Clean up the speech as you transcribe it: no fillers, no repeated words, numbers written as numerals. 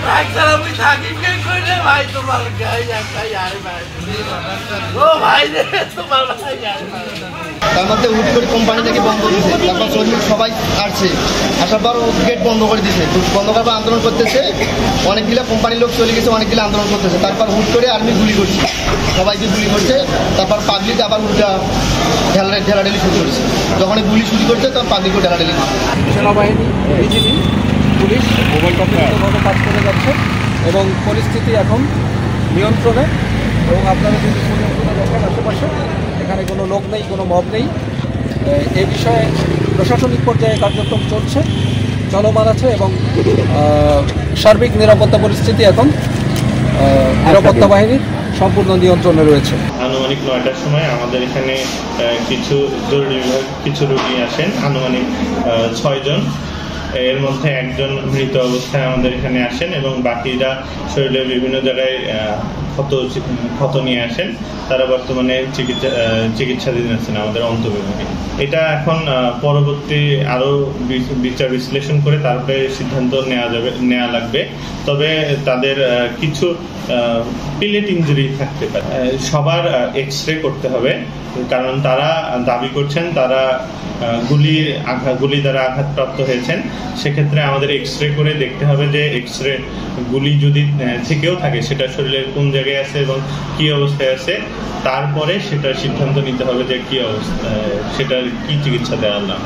Doctor আমি থাকিকে কইলে ভাই তোমার গায়ে একটা যাই ভাই ও ভাই রে তোমার ভাই যাই তার মধ্যে হুট করে কোম্পানি থেকে বন্ধ দিয়েছে, তারপর শ্রমিক সবাই আসছে, আসার পর গেট বন্ধ করে দিয়েছে, বন্ধ করার পর আন্দোলন করতেছে, অনেকগুলো কোম্পানির লোক চলে গেছে, অনেকগুলো আন্দোলন করতেছে, তারপর হুট করে আর্মি গুলি করছে, সবাইকে গুলি করছে, তারপর পাবলিক আবার উল্টা ঢেলাঢেলি শুরু করেছে, যখন গুলি শুরু করছে তখন পাবলিকও ঢেলাঢেলি। সেনাবাহিনী, বিজিবি, পুলিশ তৎপরভাবে কাজ করে যাচ্ছে এবং পরিস্থিতি এখন নিয়ন্ত্রণে। এবং আপনারা যদি নিয়ন্ত্রণে দেখেন আশেপাশে এখানে কোনো লোক নেই, কোনো মব নেই। এই বিষয়ে প্রশাসনিক পর্যায়ে কার্যক্রম চলছে, চলমান আছে এবং সার্বিক নিরাপত্তা পরিস্থিতি এখন নিরাপত্তা বাহিনীর সম্পূর্ণ নিয়ন্ত্রণে রয়েছে। আনুমানিক 9টার সময় আমাদের এখানে কিছু জরুরি বিভাগ কিছু রোগী আসেন, আনুমানিক 6 জন। এর মধ্যে একজন মৃত অবস্থায় আমাদের এখানে আসেন এবং বাকিরা শরীরের বিভিন্ন জায়গায় ক্ষত নিয়ে আসেন। তারা বর্তমানে চিকিৎসাধীন আছেন আমাদের অন্তঃবিভাগে। এটা এখন পরবর্তী আরও বিচার বিশ্লেষণ করে তারপরে সিদ্ধান্ত নেওয়া লাগবে। তবে তাদের কিছু পিলেট ইনজুরি থাকতে পারে। সবার এক্স-রে করতে হবে, কারণ তারা দাবি করছেন তারা গুলি দ্বারা আঘাতপ্রাপ্ত হয়েছেন। সেক্ষেত্রে আমাদের এক্স-রে করে দেখতে হবে যে এক্স-রে গুলি যদি থেকেও থাকে সেটা শরীরের কোন জায়গায় আছে এবং কি অবস্থায় আছে, তারপরে সেটা সিদ্ধান্ত নিতে হবে যে কি অবস্থা, সেটার কি চিকিৎসা দেওয়া না।